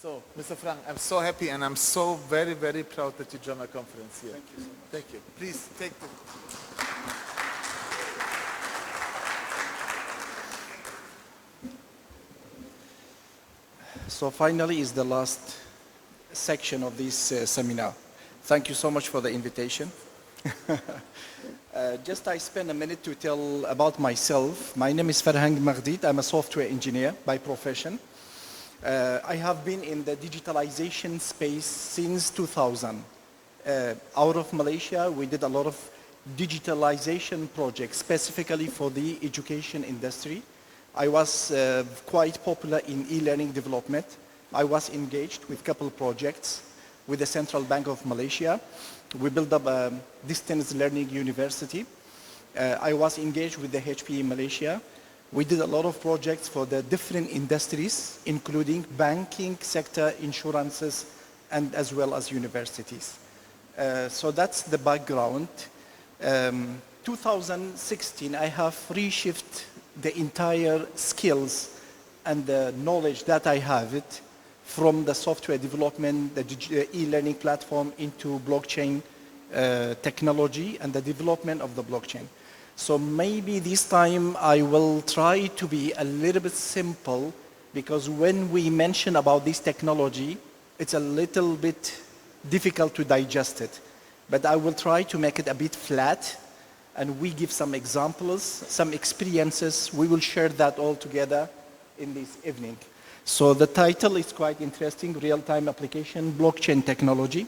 So, Mr. Frank, I'm so happy and I'm so very, very proud that you joined my conference here. Thank you so much. Thank you. Please take the... So finally is the last section of this seminar. Thank you so much for the invitation. Just I spend a minute to tell about myself. My name is Farhang Maghdeed. I'm a software engineer by profession. I have been in the digitalization space since 2000. Out of Malaysia, we did a lot of digitalization projects specifically for the education industry. I was quite popular in e-learning development. I was engaged with a couple projects with the Central Bank of Malaysia. We built up a distance learning university. I was engaged with the HP in Malaysia. We did a lot of projects for the different industries, including banking sector, insurances, and as well as universities. So that's the background. 2016, I have reshifted the entire skills and the knowledge that I have it from the software development, the e-learning platform into blockchain technology and the development of the blockchain. So maybe this time I will try to be a little bit simple, because when we mention about this technology, it's a little bit difficult to digest it. But I will try to make it a bit flat, and we give some examples, some experiences. We will share that all together in this evening. So the title is quite interesting: Real-Time Application Blockchain Technology.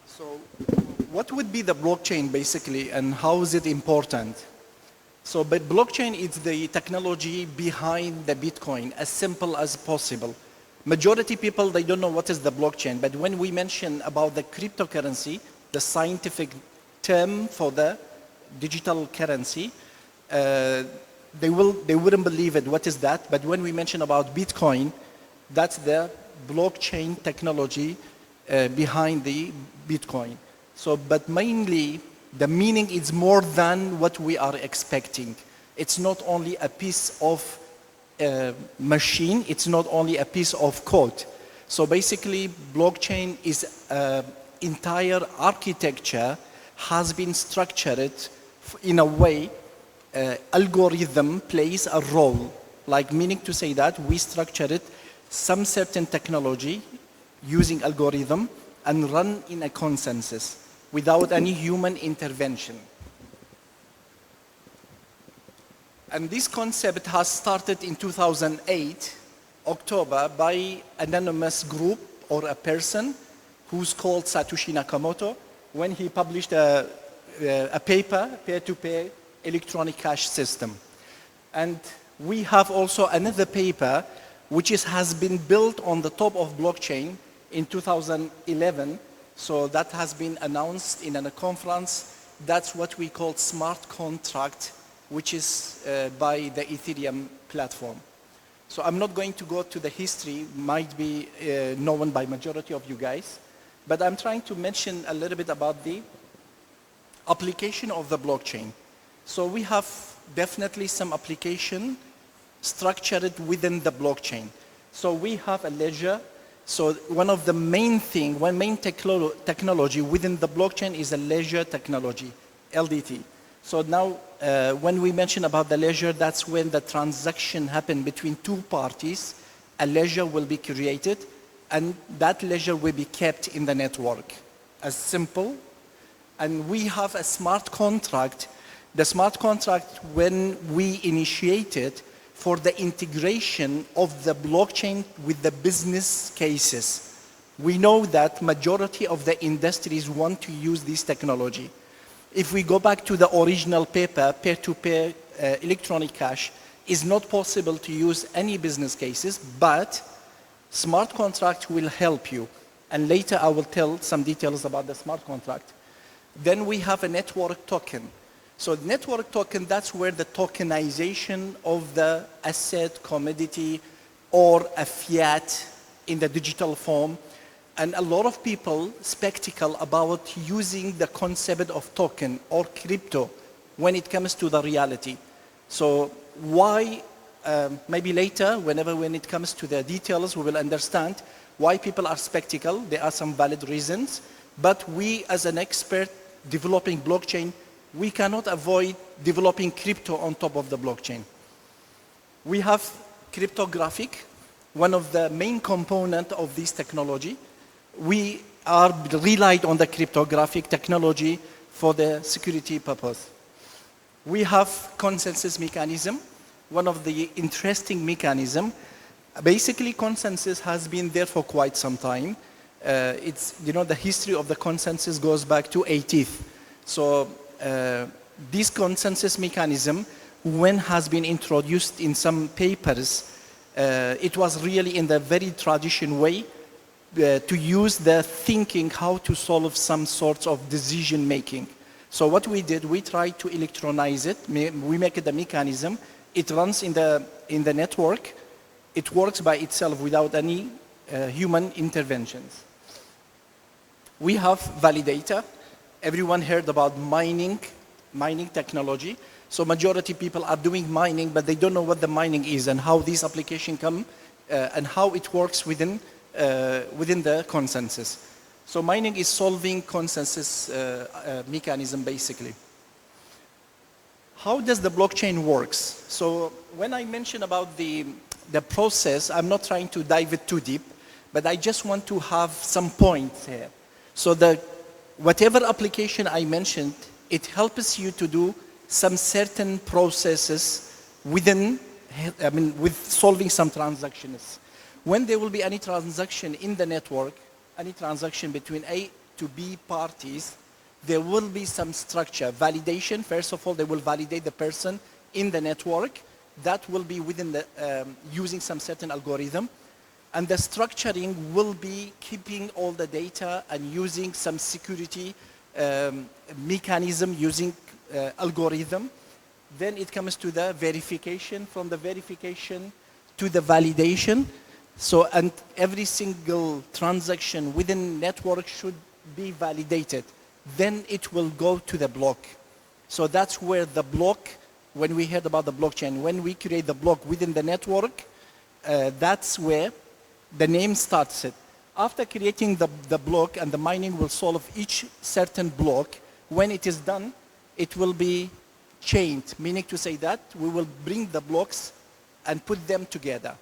So what would be the blockchain basically, and how is it important? So but blockchain is the technology behind the Bitcoin, as simple as possible. Majority people, they don't know what is the blockchain, but when we mention about the cryptocurrency, the scientific term for the digital currency, they wouldn't believe it, what is that? But when we mention about Bitcoin, that's the blockchain technology behind the Bitcoin. So, but mainly the meaning is more than what we are expecting. It's not only a piece of machine, it's not only a piece of code. So basically blockchain is entire architecture has been structured in a way algorithm plays a role, like meaning to say that we structured it some certain technology using algorithm and run in a consensus without any human intervention. And this concept has started in 2008, October, by an anonymous group or a person who's called Satoshi Nakamoto, when he published a paper, peer-to-peer electronic cash system. And we have also another paper which has been built on the top of blockchain in 2011. So that has been announced in a conference. That's what we call smart contract, which is by the Ethereum platform. So I'm not going to go to the history, might be known by majority of you guys, but I'm trying to mention a little bit about the application of the blockchain. So we have definitely some application structured within the blockchain. So we have a ledger. So one of the main technology within the blockchain is a ledger technology, LDT. So now when we mention about the ledger, that's when the transaction happen between two parties. A ledger will be created and that ledger will be kept in the network. As simple. And we have a smart contract. The smart contract, when we initiate it, for the integration of the blockchain with the business cases. We know that majority of the industries want to use this technology. If we go back to the original paper, peer-to-peer electronic cash is not possible to use any business cases, but smart contract will help you. And later I will tell some details about the smart contract. Then we have a network token. So network token, that's where the tokenization of the asset, commodity, or a fiat in the digital form. And a lot of people skeptical about using the concept of token or crypto when it comes to the reality. So why, maybe later, when it comes to the details, we will understand why people are skeptical. There are some valid reasons. But we, as an expert developing blockchain, we cannot avoid developing crypto on top of the blockchain. We have cryptographic, one of the main components of this technology. We are relied on the cryptographic technology for the security purpose. We have consensus mechanism, one of the interesting mechanism. Basically, consensus has been there for quite some time. It's, you know, the history of the consensus goes back to 80th. So this consensus mechanism, when has been introduced in some papers, it was really in the very traditional way to use the thinking how to solve some sorts of decision making. So what we did, we tried to electronize it. We make it a mechanism. It runs in the network. It works by itself without any human interventions. We have validator. Everyone heard about mining technology. So majority people are doing mining, but they don't know what the mining is and how these applications come and how it works within the consensus. So mining is solving consensus mechanism basically. How does the blockchain works? So when I mention about the process, I'm not trying to dive it too deep, but I just want to have some points here. So whatever application I mentioned, it helps you to do some certain processes with solving some transactions. When there will be any transaction in the network, any transaction between A to B parties, there will be some structure. Validation, first of all, they will validate the person in the network. That will be within the, using some certain algorithm. And the structuring will be keeping all the data and using some security mechanism, using algorithm. Then it comes to the verification, from the verification to the validation. So, and every single transaction within network should be validated. Then it will go to the block. So that's where the block, when we heard about the blockchain, when we create the block within the network, that's where the name starts it. After creating the block, and the mining will solve each certain block, when it is done, it will be chained, meaning to say that we will bring the blocks and put them together.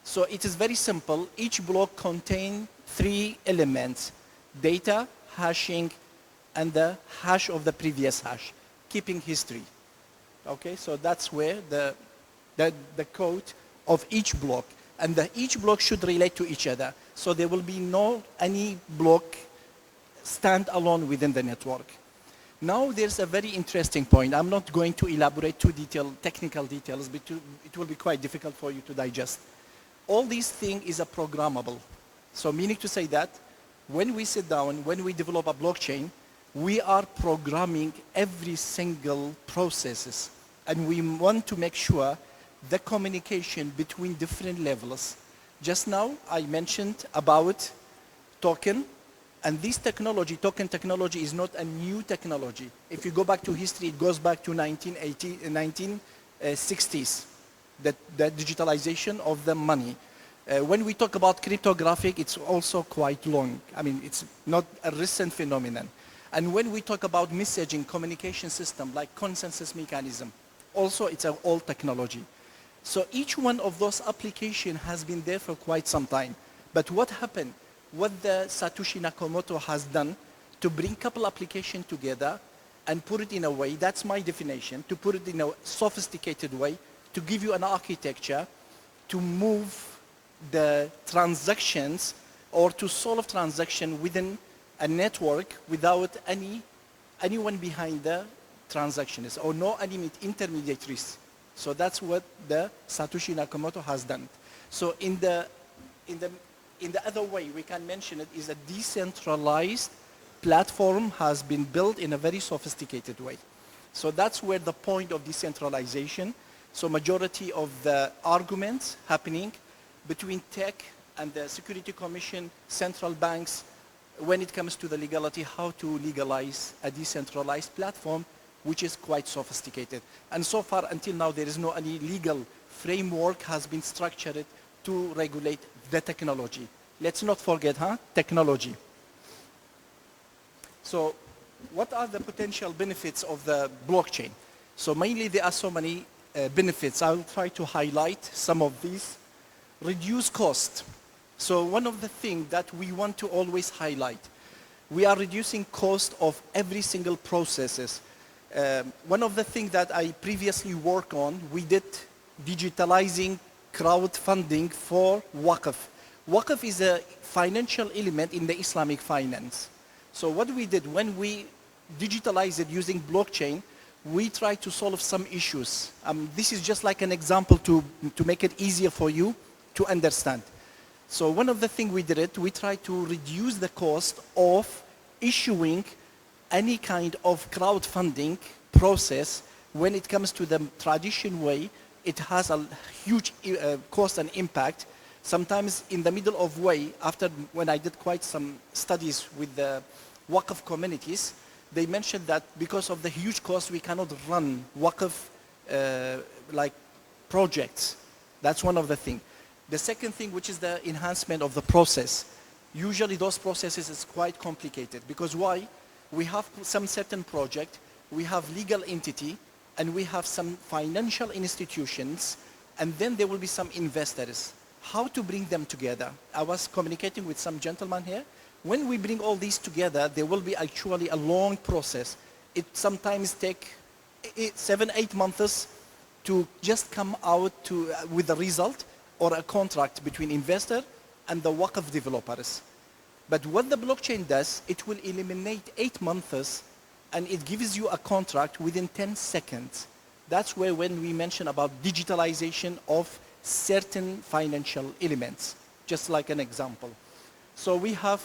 So it is very simple. Each block contains 3 elements: data, hashing, and the hash of the previous hash, keeping history. Okay, so that's where the code of each block, and each block should relate to each other. So there will be any block stand alone within the network. Now there's a very interesting point. I'm not going to elaborate too technical details, but it will be quite difficult for you to digest. All these things is a programmable. So meaning to say that when we sit down, when we develop a blockchain, we are programming every single processes. And we want to make sure the communication between different levels. Just now, I mentioned about token. And this technology, token technology, is not a new technology. If you go back to history, it goes back to 1960s. The digitalization of the money. When we talk about cryptographic, it's also quite long. I mean, it's not a recent phenomenon. And when we talk about messaging communication system, like consensus mechanism, also it's an old technology. So each one of those applications has been there for quite some time. But what happened? What the Satoshi Nakamoto has done to bring a couple applications together and put it in a way, that's my definition, to put it in a sophisticated way, to give you an architecture to move the transactions or to solve transaction within a network without anyone behind the transactions or no any intermediaries. So that's what the Satoshi Nakamoto has done. So in the other way we can mention it is a decentralized platform has been built in a very sophisticated way. So that's where the point of decentralization. So majority of the arguments happening between tech and the Security Commission, central banks, when it comes to the legality, how to legalize a decentralized platform, which is quite sophisticated. And so far, until now, there is no any legal framework has been structured to regulate the technology. Let's not forget, technology. So what are the potential benefits of the blockchain? So mainly there are so many benefits. I'll try to highlight some of these. Reduce cost. So one of the things that we want to always highlight, we are reducing cost of every single processes. One of the things that I previously worked on, we did digitalizing crowdfunding for Waqf. Waqf is a financial element in the Islamic finance. So what we did when we digitalized it using blockchain, we tried to solve some issues. This is just like an example to make it easier for you to understand. So one of the things we did, we tried to reduce the cost of issuing any kind of crowdfunding process. When it comes to the traditional way, it has a huge cost and impact. Sometimes in the middle of way, after when I did quite some studies with the Waqf communities, they mentioned that because of the huge cost, we cannot run Waqf like projects. That's one of the things. The second thing, which is the enhancement of the process. Usually those processes is quite complicated because why? We have some certain project, we have legal entity, and we have some financial institutions, and then there will be some investors. How to bring them together? I was communicating with some gentleman here. When we bring all these together, there will be actually a long process. It sometimes take 7-8 months to just come out with a result or a contract between investor and the Waqf developers. But what the blockchain does, it will eliminate 8 months and it gives you a contract within 10 seconds. That's where when we mention about digitalization of certain financial elements, just like an example. So we have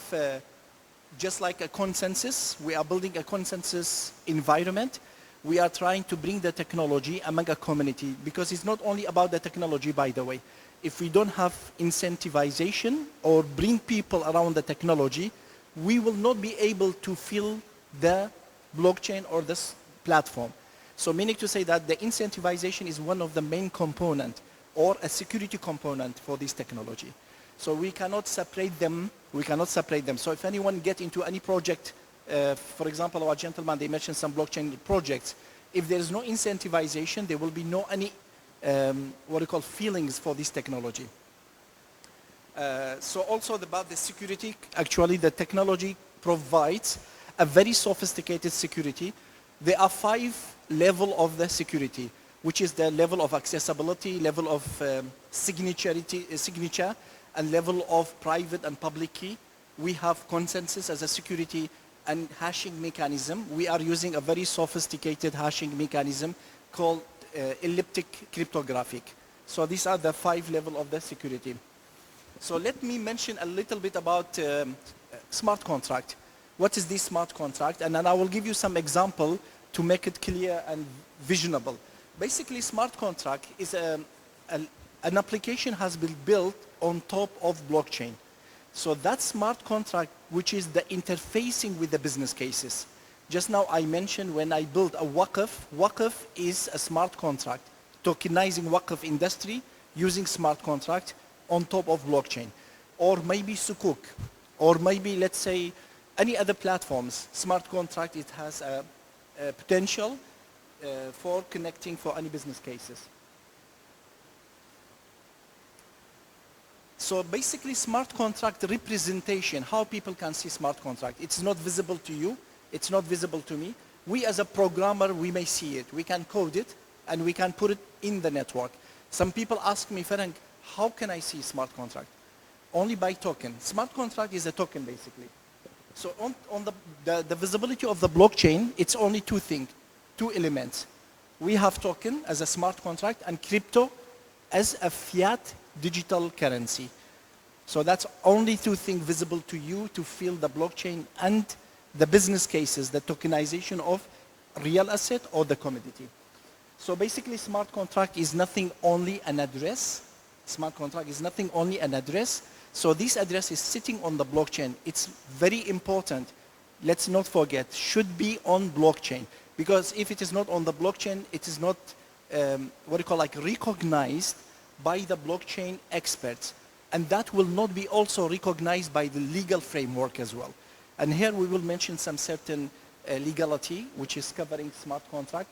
just like a consensus, we are building a consensus environment. We are trying to bring the technology among a community because it's not only about the technology, by the way. If we don't have incentivization or bring people around the technology, we will not be able to fill the blockchain or this platform. So meaning to say that the incentivization is one of the main component or a security component for this technology. So we cannot separate them. We cannot separate them. So if anyone get into any project, for example, our gentleman, they mentioned some blockchain projects. If there is no incentivization, there will be no any what we call feelings for this technology. So also about the security, actually the technology provides a very sophisticated security. There are 5 levels of the security, which is the level of accessibility, level of signature, and level of private and public key. We have consensus as a security and hashing mechanism. We are using a very sophisticated hashing mechanism called elliptic cryptographic. So these are the 5 levels of the security. So let me mention a little bit about smart contract. What is this smart contract? And then I will give you some example to make it clear and visionable. Basically, smart contract is an application has been built on top of blockchain. So that smart contract, which is the interfacing with the business cases. Just now I mentioned when I built a Waqf, Waqf is a smart contract, tokenizing Waqf industry using smart contract on top of blockchain. Or maybe Sukuk, or maybe let's say any other platforms, smart contract, it has a potential for connecting for any business cases. So basically smart contract representation, how people can see smart contract. It's not visible to you, it's not visible to me. We as a programmer, we may see it. We can code it and we can put it in the network. Some people ask me, Farhang, how can I see smart contract? Only by token. Smart contract is a token basically. So on the visibility of the blockchain, it's only two things, two elements. We have token as a smart contract and crypto as a fiat digital currency. So that's only two things visible to you to feel the blockchain and the business cases, the tokenization of real asset or the commodity. So basically smart contract is nothing only an address. Smart contract is nothing only an address. So this address is sitting on the blockchain. It's very important. Let's not forget, should be on blockchain. Because if it is not on the blockchain, it is not recognized by the blockchain experts. And that will not be also recognized by the legal framework as well. And here we will mention some certain legality, which is covering smart contract.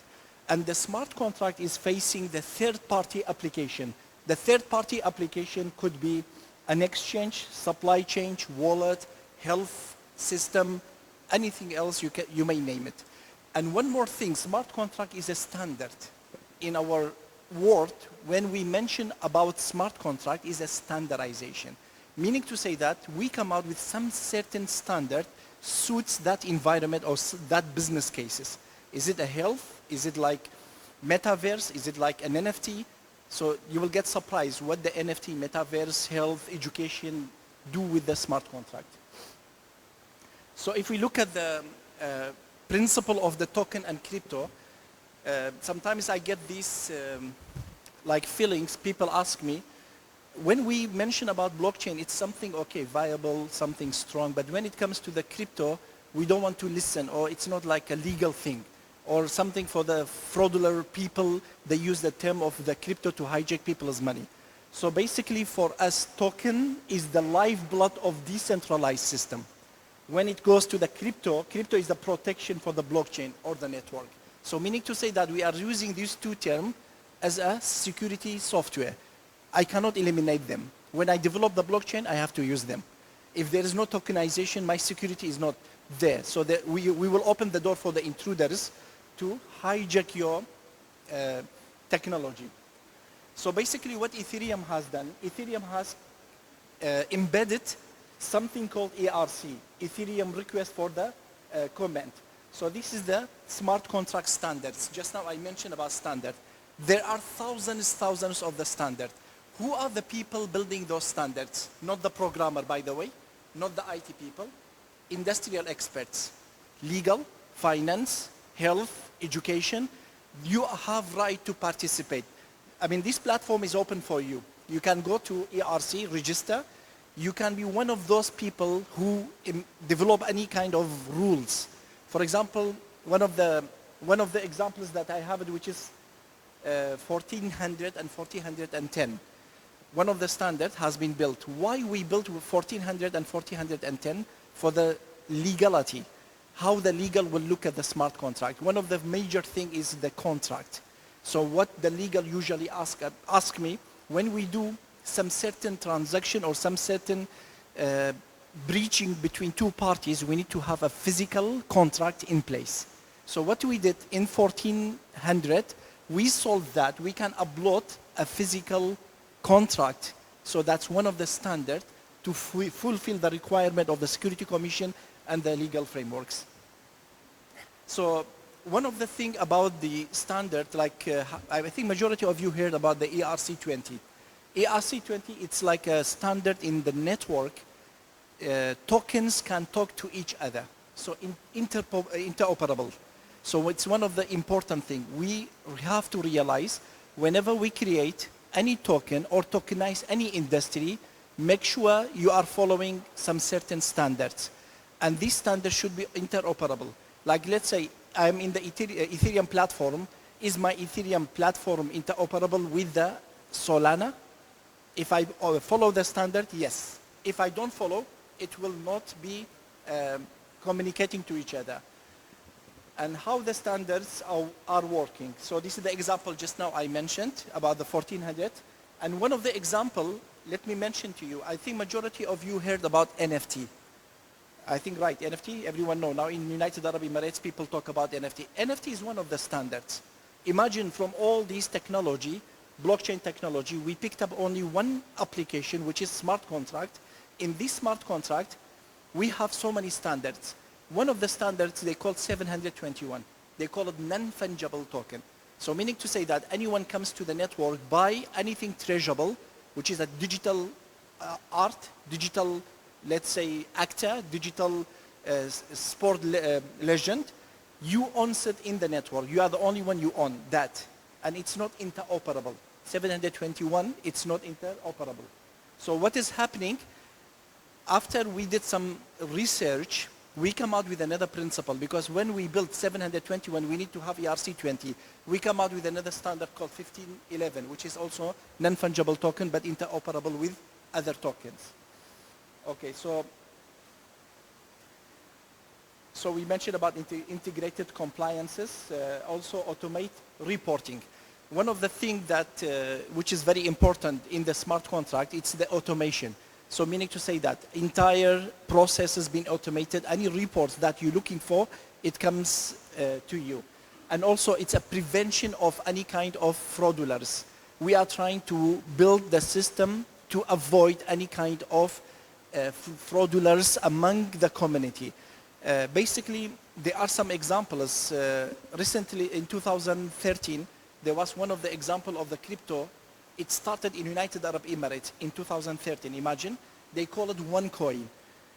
And the smart contract is facing the third-party application. The third-party application could be an exchange, supply chain, wallet, health system, anything else you may name it. And one more thing, smart contract is a standard. In our world, when we mention about smart contract, is a standardization. Meaning to say that we come out with some certain standard suits that environment or that business cases. Is it a health? Is it like metaverse? Is it like an NFT? So you will get surprised what the NFT, metaverse, health, education do with the smart contract. So if we look at the principle of the token and crypto, sometimes I get these like feelings. People ask me, when we mention about blockchain, it's something, okay, viable, something strong. But when it comes to the crypto, we don't want to listen, or it's not like a legal thing. Or something for the fraudulent people, they use the term of the crypto to hijack people's money. So basically for us, token is the lifeblood of decentralized system. When it goes to the crypto, crypto is the protection for the blockchain or the network. So meaning to say that we are using these two terms as a security software. I cannot eliminate them. When I develop the blockchain, I have to use them. If there is no tokenization, my security is not there. So that we will open the door for the intruders to hijack your technology. So basically what Ethereum has done, Ethereum has embedded something called ERC, Ethereum request for the comment. So this is the smart contract standards. Just now I mentioned about standard. There are thousands of the standard. Who are the people building those standards? Not the programmer, by the way, not the IT people, industrial experts, legal, finance, health, education. You have right to participate. I mean, this platform is open for you. You can go to ERC, register. You can be one of those people who develop any kind of rules. For example, one of the examples that I have, which is 1400 and 1410. One of the standards has been built. Why we built 1400 and 1410? For the legality. How the legal will look at the smart contract. One of the major thing is the contract. So what the legal usually ask me, when we do some certain transaction or some certain breaching between two parties, we need to have a physical contract in place. So what we did in 1400, we solved that. We can upload a physical contract. So that's one of the standards to fulfill the requirement of the Security Commission and the legal frameworks. So one of the things about the standard, like I think majority of you heard about the ERC20. ERC20, it's like a standard in the network. Tokens can talk to each other. So interoperable. So it's one of the important things. We have to realize whenever we create any token or tokenize any industry, make sure you are following some certain standards. And these standards should be interoperable. Like let's say I'm in the Ethereum platform. Is my Ethereum platform interoperable with the Solana? If I follow the standard, yes. If I don't follow, it will not be communicating to each other. And how the standards are working. So this is the example just now I mentioned about the 1400. And one of the example, let me mention to you, I think majority of you heard about NFT. I think, right, NFT, everyone know. Now in United Arab Emirates, people talk about NFT. NFT is one of the standards. Imagine from all these technology, blockchain technology, we picked up only one application, which is smart contract. In this smart contract, we have so many standards. One of the standards they call 721. They call it non-fungible token. So meaning to say that anyone comes to the network, buy anything treasurable, which is a digital art, digital, let's say, actor, digital sport legend, you own it in the network. You are the only one you own that. And it's not interoperable. 721, it's not interoperable. So what is happening, after we did some research, we come out with another principle, because when we built 721, we need to have ERC20. We come out with another standard called 1511, which is also non-fungible token, but interoperable with other tokens. Okay, so we mentioned about integrated compliances, also automate reporting. One of the things that, which is very important in the smart contract, it's the automation. So meaning to say that entire process has been automated. Any reports that you're looking for, it comes to you. And also it's a prevention of any kind of fraudulers. We are trying to build the system to avoid any kind of fraudulers among the community. Basically, there are some examples. Recently in 2013, there was one of the example of the crypto. It started in United Arab Emirates in 2013. Imagine, they call it OneCoin.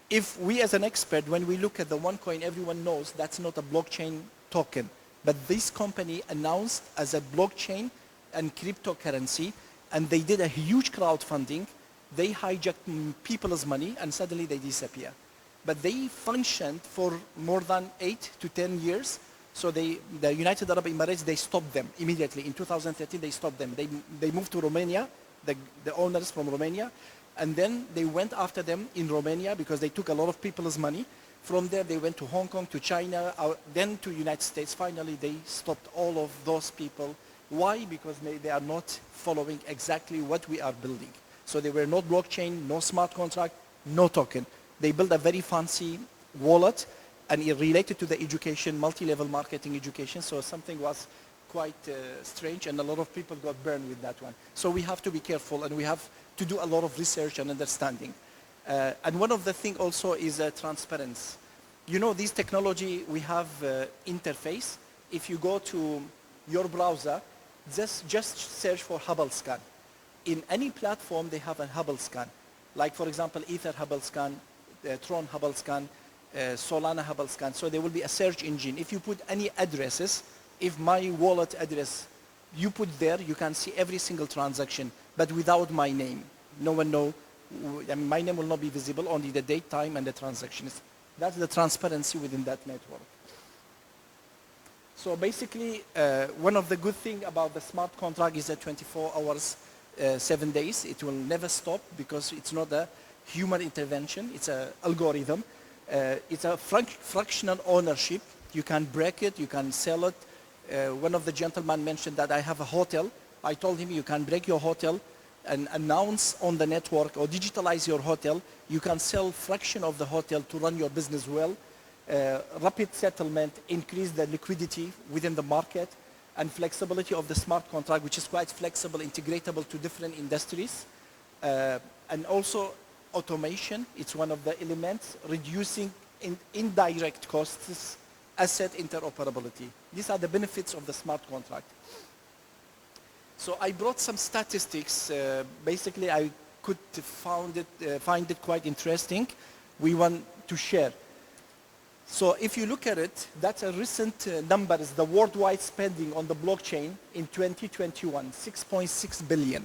If we as an expert, when we look at the OneCoin, everyone knows that's not a blockchain token. But this company announced as a blockchain and cryptocurrency, and they did a huge crowdfunding. They hijacked people's money, and suddenly they disappear. But they functioned for more than 8 to 10 years. So the United Arab Emirates, they stopped them immediately. In 2013, they stopped them. They moved to Romania, the owners from Romania, and then they went after them in Romania because they took a lot of people's money. From there, they went to Hong Kong, to China, then to United States. Finally, they stopped all of those people. Why? Because they are not following exactly what we are building. So they were not blockchain, no smart contract, no token. They built a very fancy wallet, and it related to the education, multi-level marketing education, so something was quite strange, and a lot of people got burned with that one. So we have to be careful, and we have to do a lot of research and understanding. And one of the things also is transparency. You know, this technology, we have interface. If you go to your browser, just search for Hubble scan. In any platform, they have a Hubble scan. Like, for example, Ether Hubble scan, Tron Hubble scan, Solana Hubble scan. So there will be a search engine. If you put any addresses, if my wallet address you put there, you can see every single transaction, but without my name. No one know. I mean, my name will not be visible, only the date, time, and the transactions. That's the transparency within that network. So basically, one of the good things about the smart contract is that 24 hours, 7 days. It will never stop because it's not a human intervention. It's an algorithm. It's a fractional ownership. You can break it, you can sell it. One of the gentlemen mentioned that I have a hotel. I told him you can break your hotel and announce on the network or digitalize your hotel. You can sell fraction of the hotel to run your business well. Rapid settlement, increase the liquidity within the market, and flexibility of the smart contract, which is quite flexible, integratable to different industries. And also automation, it's one of the elements, reducing indirect costs, asset interoperability. These are the benefits of the smart contract. So I brought some statistics. Basically, I could find it quite interesting. We want to share. So if you look at it, that's a recent numbers, the worldwide spending on the blockchain in 2021, 6.6 billion.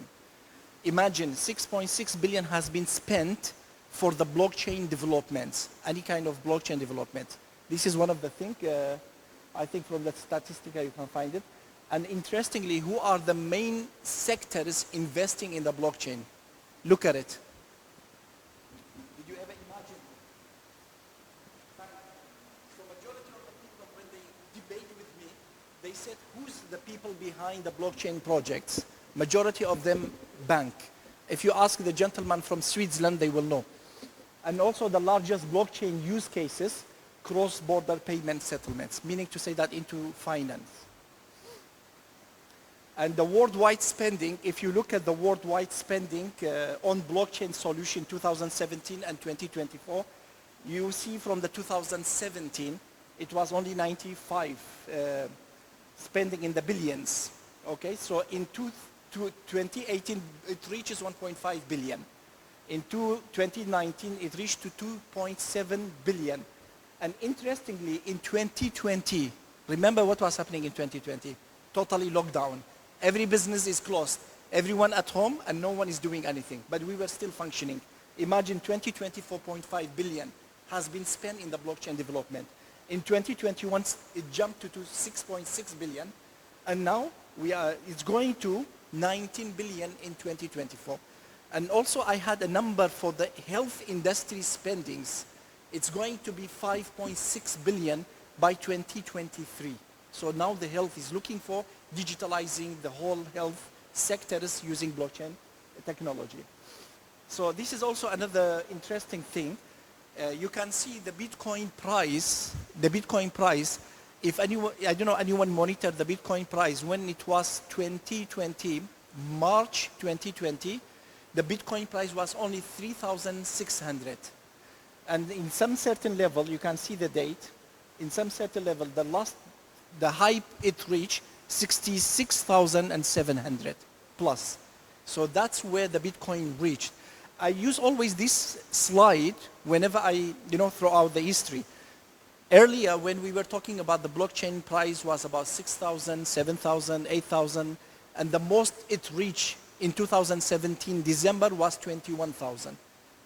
Imagine 6.6 billion has been spent for the blockchain developments, any kind of blockchain development. This is one of the things, I think from the statistic you can find it. And interestingly, who are the main sectors investing in the blockchain? Look at it. Did you ever imagine? So majority of the people, when they debate with me, they said, who's the people behind the blockchain projects? Majority of them, bank. If you ask the gentleman from Switzerland, they will know. And also the largest blockchain use cases, cross-border payment settlements, meaning to say that into finance. And the worldwide spending, if you look at the worldwide spending on blockchain solution 2017 and 2024, you see from the 2017, it was only 95 spending in the billions. Okay, so in 2018, it reaches 1.5 billion. In 2019, it reached to 2.7 billion. And interestingly, in 2020, remember what was happening in 2020? Totally lockdown. Every business is closed. Everyone at home and no one is doing anything. But we were still functioning. Imagine 2020, 4.5 billion has been spent in the blockchain development. In 2021, it jumped to 6.6 billion. And now it's going to 19 billion in 2024. And also I had a number for the health industry spendings. It's going to be 5.6 billion by 2023. So now the health is looking for digitalizing the whole health sectors using blockchain technology. So this is also another interesting thing. You can see the Bitcoin price. The Bitcoin price, if anyone, I don't know anyone monitored the Bitcoin price when it was 2020, March 2020, the Bitcoin price was only 3,600. And in some certain level, you can see the date, in some certain level, the high it reached 66,700 plus. So that's where the Bitcoin reached. I use always this slide whenever I, throw out the history. Earlier, when we were talking about the blockchain price was about 6,000, 7,000, 8,000, and the most it reached in 2017, December was 21,000.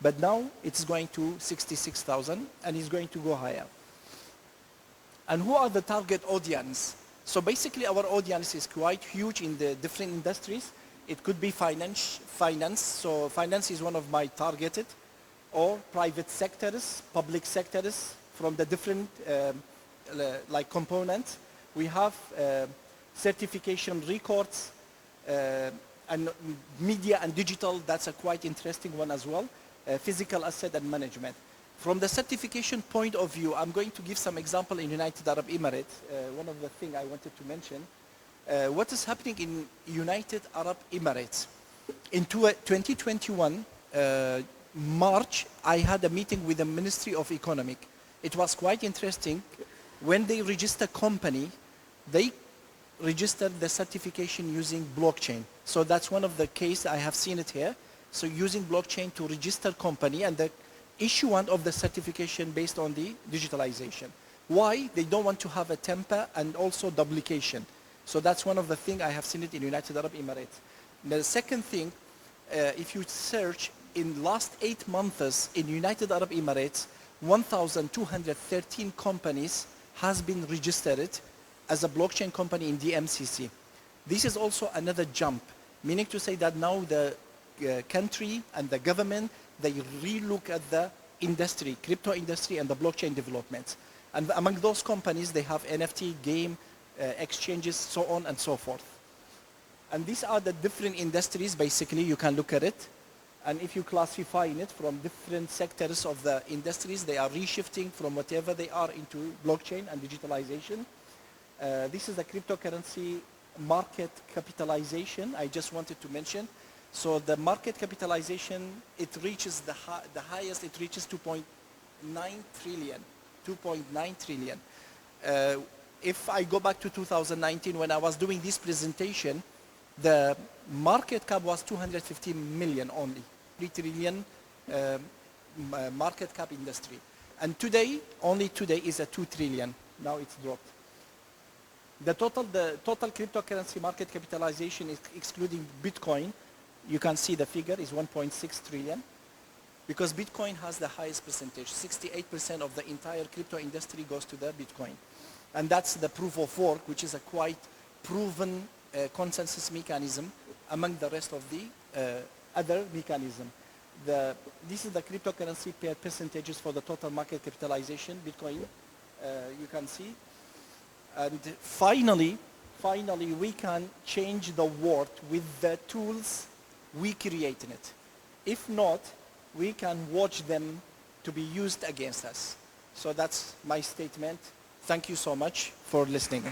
But now it's going to 66,000 and it's going to go higher. And who are the target audience? So basically our audience is quite huge in the different industries. It could be finance. So finance is one of my targeted, or private sectors, public sectors from the different like components. We have certification records and media and digital. That's a quite interesting one as well. Physical asset and management. From the certification point of view, I'm going to give some example in United Arab Emirates. One of the things I wanted to mention. What is happening in United Arab Emirates? In 2021, March, I had a meeting with the Ministry of Economic. It was quite interesting. When they register company, they registered the certification using blockchain. So that's one of the case, I have seen it here. So using blockchain to register company and the issuance of the certification based on the digitalization. Why? They don't want to have a temper and also duplication. So that's one of the things I have seen it in United Arab Emirates. The second thing, if you search in last 8 months in United Arab Emirates, 1,213 companies has been registered as a blockchain company in DMCC. This is also another jump, meaning to say that now the country and the government, they re-look at the industry, crypto industry and the blockchain developments. And among those companies, they have NFT, game, exchanges, so on and so forth. And these are the different industries, basically, you can look at it. And if you classify it from different sectors of the industries, they are reshifting from whatever they are into blockchain and digitalization. This is a cryptocurrency market capitalization I just wanted to mention. So the market capitalization, it reaches the highest, it reaches 2.9 trillion. 2.9 trillion. If I go back to 2019, when I was doing this presentation, the market cap was 250 million only. 3 trillion market cap industry. And today, only today is a 2 trillion. Now it's dropped. The total cryptocurrency market capitalization, excluding Bitcoin, you can see the figure is 1.6 trillion. Because Bitcoin has the highest percentage. 68% of the entire crypto industry goes to the Bitcoin. And that's the proof of work, which is a quite proven consensus mechanism among the rest of the other mechanism. This is the cryptocurrency pair percentages for the total market capitalization, Bitcoin, you can see. And finally, we can change the world with the tools we create in it. If not, we can watch them to be used against us. So that's my statement. Thank you so much for listening.